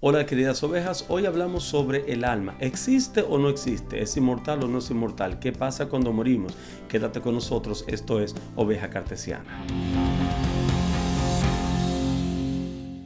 Hola queridas ovejas, hoy hablamos sobre el alma. ¿Existe o no existe? ¿Es inmortal o no es inmortal? ¿Qué pasa cuando morimos? Quédate con nosotros, esto es Oveja Cartesiana.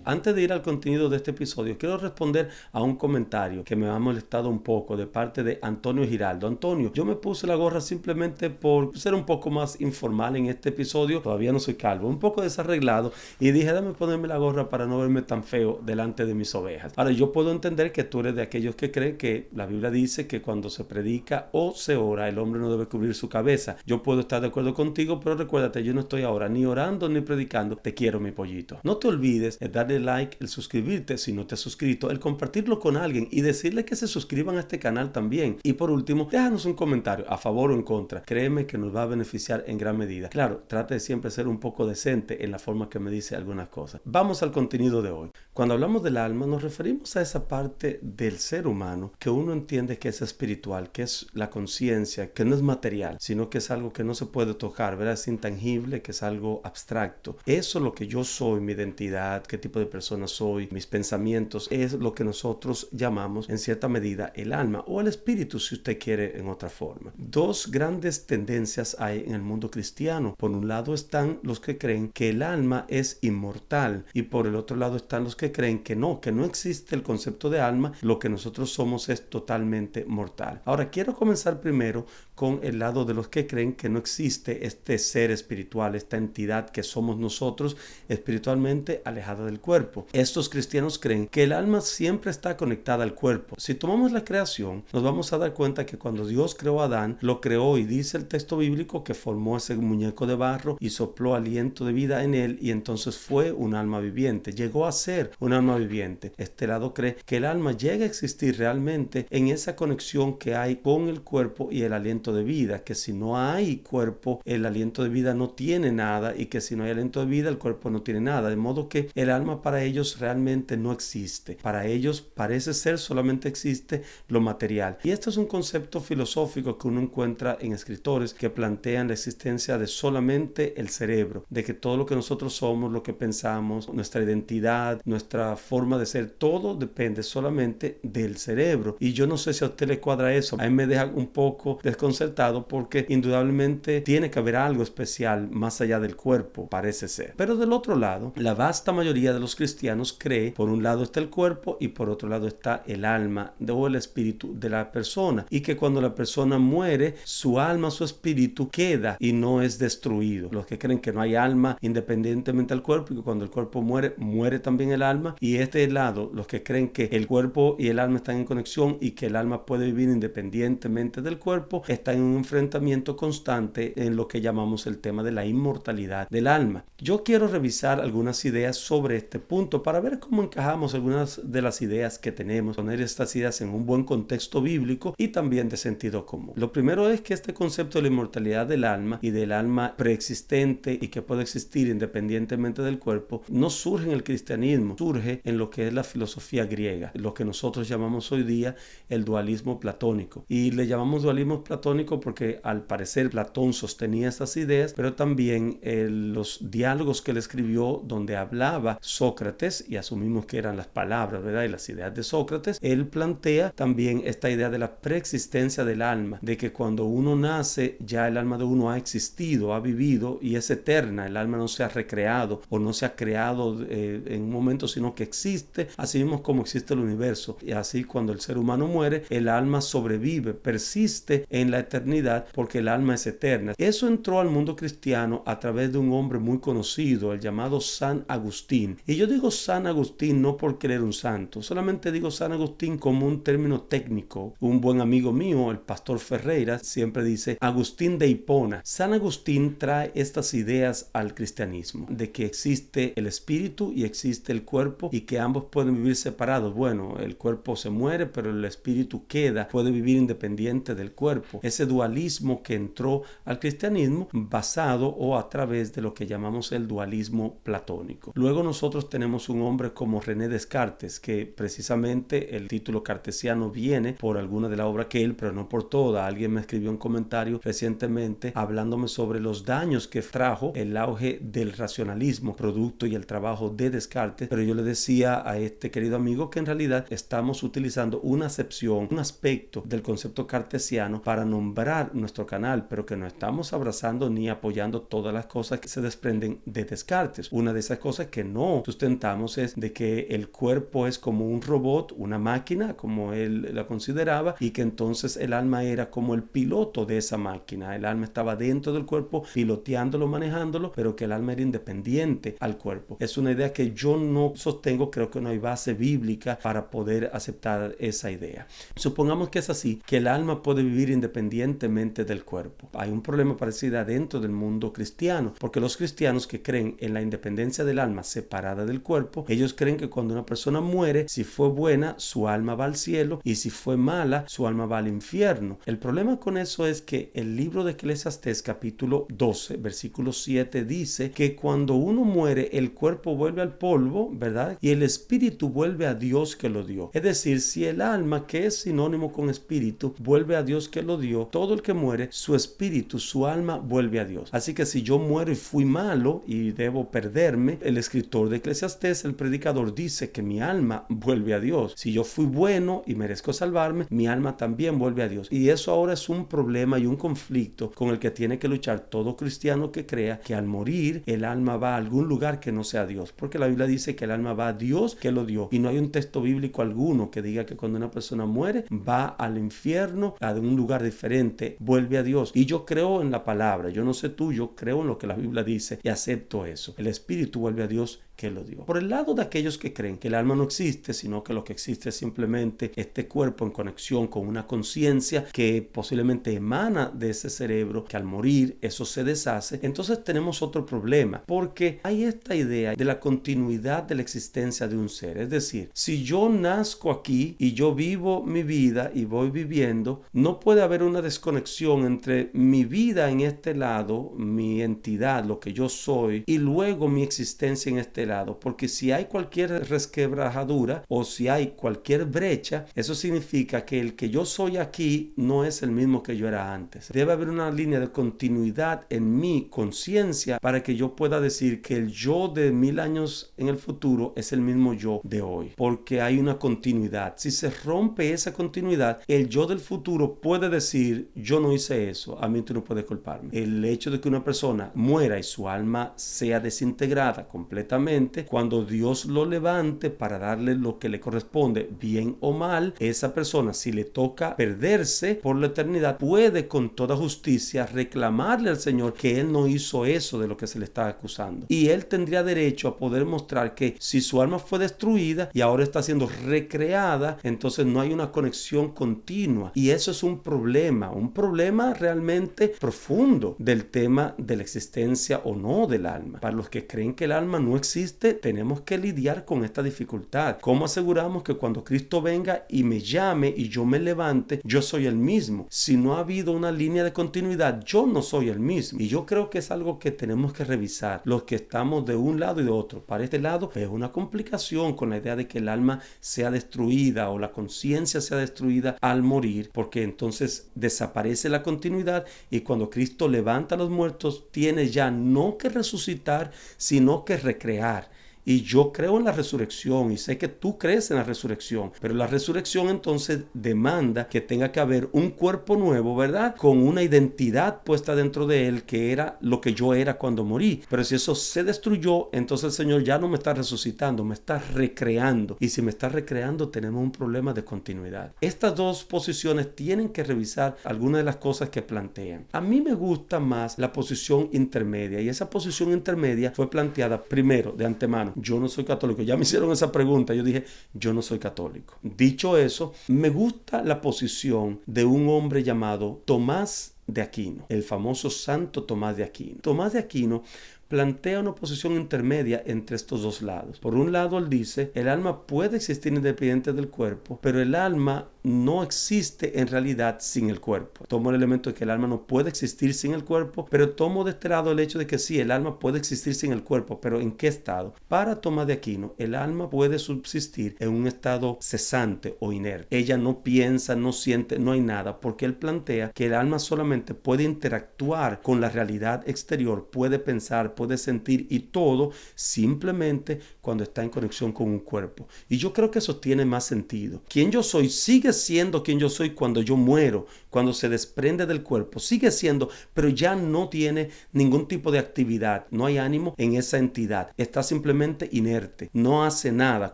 Antes de ir al contenido de este episodio, quiero responder a un comentario que me ha molestado un poco de parte de Antonio Giraldo. Antonio, yo me puse la gorra simplemente por ser un poco más informal en este episodio. Todavía no soy calvo, un poco desarreglado, y dije, dame ponerme la gorra para no verme tan feo delante de mis ovejas. Ahora, yo puedo entender que tú eres de aquellos que creen que la Biblia dice que cuando se predica o se ora, el hombre no debe cubrir su cabeza. Yo puedo estar de acuerdo contigo, pero recuérdate, yo no estoy ahora ni orando ni predicando. Te quiero, mi pollito. No te olvides de darle like, el suscribirte si no te has suscrito, el compartirlo con alguien y decirle que se suscriban a este canal también. Y por último, déjanos un comentario a favor o en contra. Créeme que nos va a beneficiar en gran medida. Claro, trate de siempre ser un poco decente en la forma que me dice algunas cosas. Vamos al contenido de hoy. Cuando hablamos del alma, nos referimos a esa parte del ser humano que uno entiende que es espiritual, que es la conciencia, que no es material, sino que es algo que no se puede tocar, ¿verdad? Es intangible, que es algo abstracto. Eso es lo que yo soy, mi identidad, qué tipo de persona soy, mis pensamientos, es lo que nosotros llamamos en cierta medida el alma o el espíritu, si usted quiere, en otra forma. Dos grandes tendencias hay en el mundo cristiano. Por un lado están los que creen que el alma es inmortal y por el otro lado están los que creen que no existe el concepto de alma, lo que nosotros somos es totalmente mortal. Ahora quiero comenzar primero con el lado de los que creen que no existe este ser espiritual, esta entidad que somos nosotros espiritualmente alejada del cuerpo. Estos cristianos creen que el alma siempre está conectada al cuerpo. Si tomamos la creación, nos vamos a dar cuenta que cuando Dios creó a Adán, lo creó y dice el texto bíblico que formó ese muñeco de barro y sopló aliento de vida en él y entonces fue un alma viviente. Llegó a ser un alma viviente. Este lado cree que el alma llega a existir realmente en esa conexión que hay con el cuerpo y el aliento de vida, que si no hay cuerpo, el aliento de vida no tiene nada y que si no hay aliento de vida, el cuerpo no tiene nada. De modo que el alma para ellos realmente no existe. Para ellos parece ser solamente existe lo material. Y este es un concepto filosófico que uno encuentra en escritores que plantean la existencia de solamente el cerebro, de que todo lo que nosotros somos, lo que pensamos, nuestra identidad, nuestra forma de ser, todo depende solamente del cerebro. Y yo no sé si a usted le cuadra eso. A mí me deja un poco desconcertado porque indudablemente tiene que haber algo especial más allá del cuerpo, parece ser. Pero del otro lado, la vasta mayoría de los cristianos cree, por un lado está el cuerpo y por otro lado está el alma o el espíritu de la persona, y que cuando la persona muere, su alma, su espíritu queda y no es destruido. Los que creen que no hay alma independientemente del cuerpo y que cuando el cuerpo muere, muere también el alma. Y este lado, los que creen que el cuerpo y el alma están en conexión y que el alma puede vivir independientemente del cuerpo, están en un enfrentamiento constante en lo que llamamos el tema de la inmortalidad del alma. Yo quiero revisar algunas ideas sobre este punto para ver cómo encajamos algunas de las ideas que tenemos, poner estas ideas en un buen contexto bíblico y también de sentido común. Lo primero es que este concepto de la inmortalidad del alma y del alma preexistente y que puede existir independientemente del cuerpo no surge en el cristianismo, surge en lo que es la filosofía griega, lo que nosotros llamamos hoy día el dualismo platónico. Y le llamamos dualismo platónico porque al parecer Platón sostenía estas ideas, pero también los diálogos que él escribió donde hablaba Sócrates, y asumimos que eran las palabras, ¿verdad? Y las ideas de Sócrates, él plantea también esta idea de la preexistencia del alma, de que cuando uno nace ya el alma de uno ha existido, ha vivido y es eterna. El alma no se ha recreado o no se ha creado en un momento, sino que existe, así mismo como existe el universo. Y así cuando el ser humano muere, el alma sobrevive, persiste en la eternidad porque el alma es eterna. Eso entró al mundo cristiano a través de un hombre muy conocido, el llamado San Agustín. Y yo digo San Agustín no por querer un santo, solamente digo San Agustín como un término técnico. Un buen amigo mío, el pastor Ferreira, siempre dice Agustín de Hipona. San Agustín trae estas ideas al cristianismo, de que existe el espíritu y existe el cuerpo y que ambos pueden vivir separados. Bueno, el cuerpo se muere, pero el espíritu queda, puede vivir independiente del cuerpo. Ese dualismo que entró al cristianismo basado o a través de lo que llamamos el dualismo platónico. Luego nosotros tenemos un hombre como René Descartes, que precisamente el título cartesiano viene por alguna de la obra que él, pero no por toda. Alguien me escribió un comentario recientemente hablándome sobre los daños que trajo el auge del racionalismo, producto y el trabajo de Descartes, pero yo le decía a este querido amigo que en realidad estamos utilizando una acepción, un aspecto del concepto cartesiano para nombrar nuestro canal, pero que no estamos abrazando ni apoyando todas las cosas que se desprenden de Descartes. Una de esas cosas que no sustentamos es de que el cuerpo es como un robot, una máquina, como él la consideraba, y que entonces el alma era como el piloto de esa máquina. El alma estaba dentro del cuerpo, piloteándolo, manejándolo, pero que el alma era independiente al cuerpo. Es una idea que yo no sostengo, creo que no hay base bíblica para poder aceptar esa idea. Supongamos que es así, que el alma puede vivir independientemente del cuerpo. Hay un problema parecido dentro del mundo cristiano, porque los cristianos que creen en la independencia del alma separada del cuerpo, ellos creen que cuando una persona muere, si fue buena, su alma va al cielo, y si fue mala, su alma va al infierno. El problema con eso es que el libro de Eclesiastés capítulo 12, versículo 7 dice que cuando uno muere, el cuerpo vuelve al polvo, ¿verdad? Y el espíritu vuelve a Dios que lo dio. Es decir, si el alma, que es sinónimo con espíritu, vuelve a Dios que lo dio, todo el que muere, su espíritu, su alma vuelve a Dios. Así que si yo muero y fui malo y debo perderme, el escritor de Eclesiastés, el predicador, dice que mi alma vuelve a Dios. Si yo fui bueno y merezco salvarme, mi alma también vuelve a Dios. Y eso ahora es un problema y un conflicto con el que tiene que luchar todo cristiano que crea que al morir el alma va a algún lugar que no sea Dios, porque la Biblia dice que el alma va a Dios que lo dio, y no hay un texto bíblico alguno que diga que cuando una persona muere va al infierno, a un lugar diferente, vuelve a Dios. Y yo creo en la palabra, yo no sé tú, yo creo en lo que la Biblia dice y acepto eso. El espíritu vuelve a Dios que lo dio. Por el lado de aquellos que creen que el alma no existe, sino que lo que existe es simplemente este cuerpo en conexión con una conciencia que posiblemente emana de ese cerebro, que al morir eso se deshace, entonces tenemos otro problema, porque hay esta idea de la continuidad de la existencia de un ser. Es decir, si yo nazco aquí y yo vivo mi vida y voy viviendo, no puede haber una desconexión entre mi vida en este lado, mi entidad, lo que yo soy, y luego mi existencia en este lado, porque si hay cualquier resquebrajadura o si hay cualquier brecha, eso significa que el que yo soy aquí no es el mismo que yo era antes. Debe haber una línea de continuidad en mi conciencia para que yo pueda decir que el yo de 1000 años en el futuro es el mismo yo de hoy, porque hay una continuidad. Si se rompe esa continuidad, el yo del futuro puede decir: yo no hice eso, a mí tú no puedes culparme. El hecho de que una persona muera y su alma sea desintegrada completamente, cuando Dios lo levante para darle lo que le corresponde, bien o mal, esa persona, si le toca perderse por la eternidad, puede con toda justicia reclamarle al Señor que él no hizo eso de lo que se le está acusando. Y él tendría derecho a poder mostrar que si su alma fue destruida y ahora está siendo recreada, entonces no hay una conexión continua. Y eso es un problema realmente profundo del tema de la existencia o no del alma. Para los que creen que el alma no existe, tenemos que lidiar con esta dificultad. ¿Cómo aseguramos que cuando Cristo venga y me llame y yo me levante, yo soy el mismo? Si no ha habido una línea de continuidad, yo no soy el mismo. Y yo creo que es algo que tenemos que revisar, los que estamos de un lado y de otro. Para este lado es una complicación con la idea de que el alma sea destruida o la conciencia sea destruida al morir, porque entonces desaparece la continuidad, y cuando Cristo levanta a los muertos, tiene ya no que resucitar, sino que recrear. Y yo creo en la resurrección y sé que tú crees en la resurrección, pero la resurrección entonces demanda que tenga que haber un cuerpo nuevo, ¿verdad? Con una identidad puesta dentro de él que era lo que yo era cuando morí. Pero si eso se destruyó, entonces el Señor ya no me está resucitando, me está recreando. Y si me está recreando, tenemos un problema de continuidad. Estas dos posiciones tienen que revisar algunas de las cosas que plantean. A mí me gusta más la posición intermedia, y esa posición intermedia fue planteada primero de antemano. Yo no soy católico. Ya me hicieron esa pregunta. Yo dije, yo no soy católico. Dicho eso, me gusta la posición de un hombre llamado Tomás de Aquino, el famoso Santo Tomás de Aquino. Tomás de Aquino plantea una posición intermedia entre estos dos lados. Por un lado, él dice, el alma puede existir independiente del cuerpo, pero el alma no existe en realidad sin el cuerpo. Tomo el elemento de que el alma no puede existir sin el cuerpo, pero tomo de este lado el hecho de que sí, el alma puede existir sin el cuerpo, pero ¿en qué estado? Para Tomás de Aquino, el alma puede subsistir en un estado cesante o inerte. Ella no piensa, no siente, no hay nada, porque él plantea que el alma solamente puede interactuar con la realidad exterior, puede pensar, puede sentir y todo simplemente cuando está en conexión con un cuerpo. Y yo creo que eso tiene más sentido. Quien yo soy sigue siendo quien yo soy cuando yo muero, cuando se desprende del cuerpo, sigue siendo, pero ya no tiene ningún tipo de actividad, no hay ánimo en esa entidad, está simplemente inerte, no hace nada,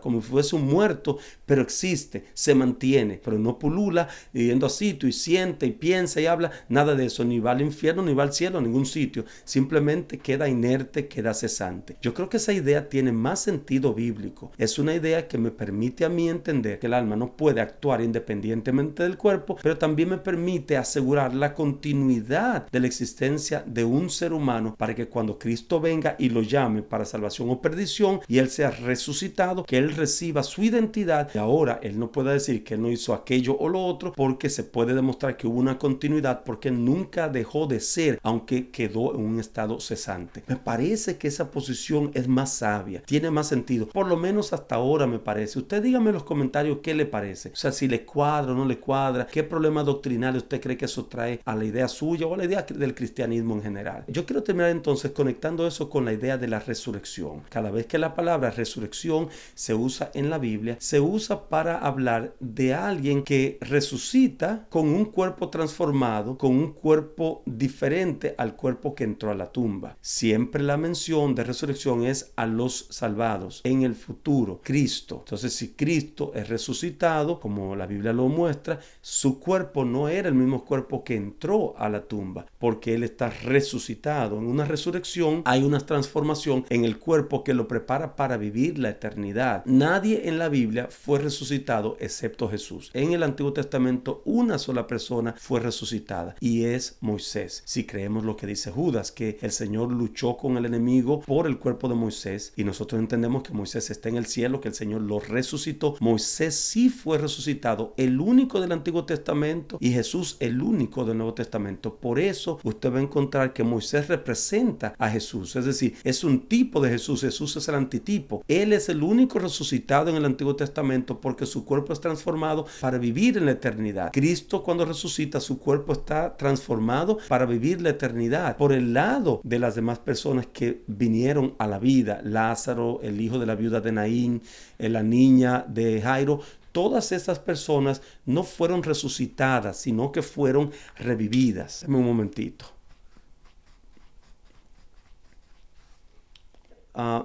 como si fuese un muerto, pero existe, se mantiene, pero no pulula, yendo a sitio y siente y piensa y habla, nada de eso, ni va al infierno, ni va al cielo, a ningún sitio, simplemente queda inerte, queda cesante. Yo creo que esa idea tiene más sentido bíblico, es una idea que me permite a mí entender que el alma no puede actuar independientemente del cuerpo, pero también me permite asegurar la continuidad de la existencia de un ser humano para que cuando Cristo venga y lo llame para salvación o perdición y él sea resucitado, que él reciba su identidad y ahora él no pueda decir que él no hizo aquello o lo otro, porque se puede demostrar que hubo una continuidad, porque él nunca dejó de ser, aunque quedó en un estado cesante. Me parece que esa posición es más sabia, tiene más sentido, por lo menos hasta ahora me parece. Usted dígame en los comentarios qué le parece, o sea, si le cuadra o no le cuadra, qué problema doctrinal usted cree que eso trae a la idea suya o a la idea del cristianismo en general. Yo quiero terminar entonces conectando eso con la idea de la resurrección. Cada vez que la palabra resurrección se usa en la Biblia, se usa para hablar de alguien que resucita con un cuerpo transformado, con un cuerpo diferente al cuerpo que entró a la tumba. Siempre la mención de resurrección es a los salvados en el futuro, Cristo. Entonces, si Cristo es resucitado, como la Biblia lo muestra, su cuerpo no era el mismo cuerpo que entró a la tumba, porque él está resucitado. En una resurrección hay una transformación en el cuerpo que lo prepara para vivir la eternidad. Nadie en la Biblia fue resucitado excepto Jesús. En el Antiguo Testamento una sola persona fue resucitada y es Moisés. Si creemos lo que dice Judas, que el Señor luchó con el enemigo por el cuerpo de Moisés, y nosotros entendemos que Moisés está en el cielo, que el Señor lo resucitó. Moisés sí fue resucitado, el único del Antiguo Testamento, y Jesús el único del Nuevo Testamento. Por eso usted va a encontrar que Moisés representa a Jesús, es decir, es un tipo de Jesús. Jesús es el antitipo. Él es el único resucitado en el Antiguo Testamento porque su cuerpo es transformado para vivir en la eternidad. Cristo, cuando resucita, su cuerpo está transformado para vivir la eternidad. Por el lado de las demás personas que vinieron a la vida, Lázaro, el hijo de la viuda de Naín, la niña de Jairo, todas estas personas no fueron resucitadas, sino que fueron revividas. Dame un momentito.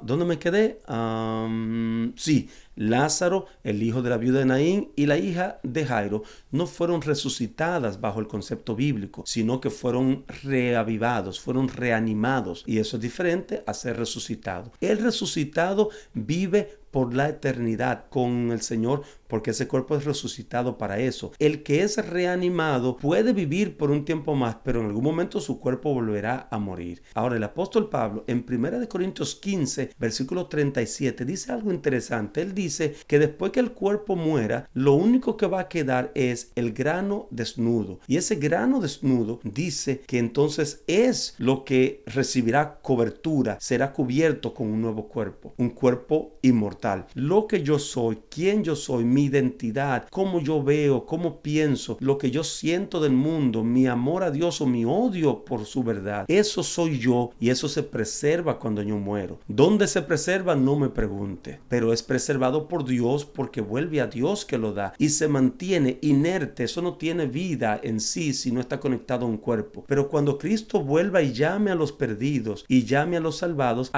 ¿Dónde me quedé? Sí, Lázaro, el hijo de la viuda de Naín, y la hija de Jairo no fueron resucitadas bajo el concepto bíblico, sino que fueron reavivados, fueron reanimados. Y eso es diferente a ser resucitado. El resucitado vive por la eternidad con el Señor, porque ese cuerpo es resucitado para eso. El que es reanimado puede vivir por un tiempo más, pero en algún momento su cuerpo volverá a morir. Ahora, el apóstol Pablo en 1 Corintios 15, versículo 37, dice algo interesante. Él dice que después que el cuerpo muera, lo único que va a quedar es el grano desnudo. Y ese grano desnudo dice que entonces es lo que recibirá cobertura, será cubierto con un nuevo cuerpo, un cuerpo inmortal. Lo que yo soy, quién yo soy, mi identidad, cómo yo veo, cómo pienso, lo que yo siento del mundo, mi amor a Dios o mi odio por su verdad, eso soy yo y eso se preserva cuando yo muero. ¿Dónde se preserva? No me pregunte, pero es preservado por Dios porque vuelve a Dios que lo da y se mantiene inerte. Eso no tiene vida en sí si no está conectado a un cuerpo. Pero cuando Cristo vuelva y llame a los perdidos y llame a los salvados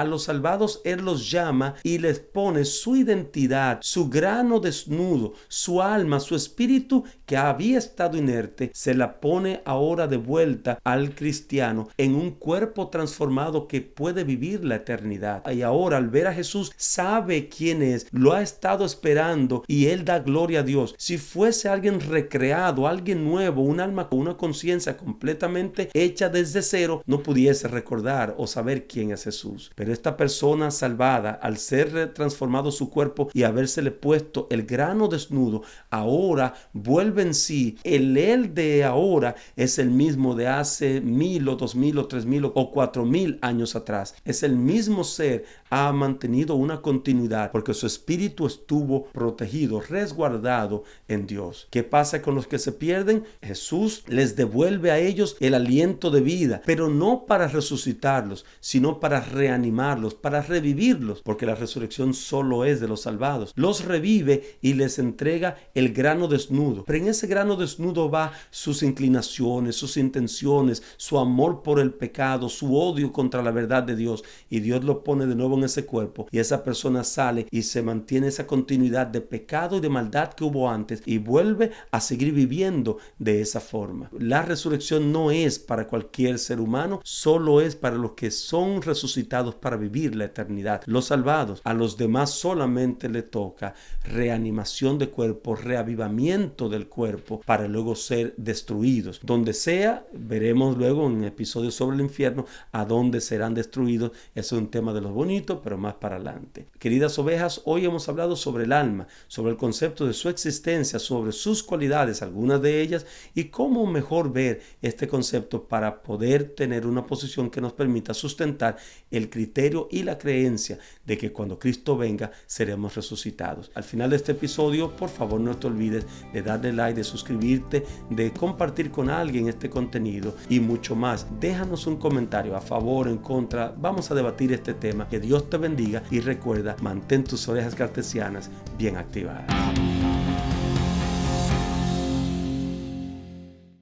Él los llama y les pone su identidad, su grano desnudo, su alma, su espíritu que había estado inerte, se la pone ahora de vuelta al cristiano en un cuerpo transformado que puede vivir la eternidad. Y ahora al ver a Jesús sabe quién es, lo ha estado esperando y él da gloria a Dios. Si fuese alguien recreado, alguien nuevo, un alma con una conciencia completamente hecha desde cero, no pudiese recordar o saber quién es Jesús. Pero esta persona salvada, al ser transformado su cuerpo y habérsele puesto el grano desnudo, ahora vuelve en sí. El él de ahora es el mismo de hace 1000 o 2000 o 3000 o 4000 años atrás. Es el mismo ser ha mantenido una continuidad porque su espíritu estuvo protegido, resguardado en Dios. ¿Qué pasa con los que se pierden? Jesús les devuelve a ellos el aliento de vida, pero no para resucitarlos, sino para reanimarlos, para revivirlos, porque la resurrección solo es de los salvados. Los revive y les entrega el grano desnudo, pero en ese grano desnudo va sus inclinaciones, sus intenciones, su amor por el pecado, su odio contra la verdad de Dios, y Dios lo pone de nuevo en ese cuerpo y esa persona sale y se mantiene esa continuidad de pecado y de maldad que hubo antes y vuelve a seguir viviendo de esa forma. La resurrección no es para cualquier ser humano, solo es para los que son resucitados para vivir la eternidad, los salvados. A los demás solamente le toca reanimación de cuerpo, reavivamiento del cuerpo para luego ser destruidos. Donde sea, veremos luego en episodios sobre el infierno a dónde serán destruidos. Eso es un tema de lo bonito, pero más para adelante. Queridas ovejas, hoy hemos hablado sobre el alma, sobre el concepto de su existencia, sobre sus cualidades, algunas de ellas, y cómo mejor ver este concepto para poder tener una posición que nos permita sustentar el criterio y la creencia de que cuando Cristo venga seremos resucitados. Al final de este episodio, por favor, no te olvides de darle like, de suscribirte, de compartir con alguien este contenido y mucho más. Déjanos un comentario a favor, en contra. Vamos a debatir este tema. Que Dios te bendiga y recuerda, mantén tus orejas cartesianas bien activadas.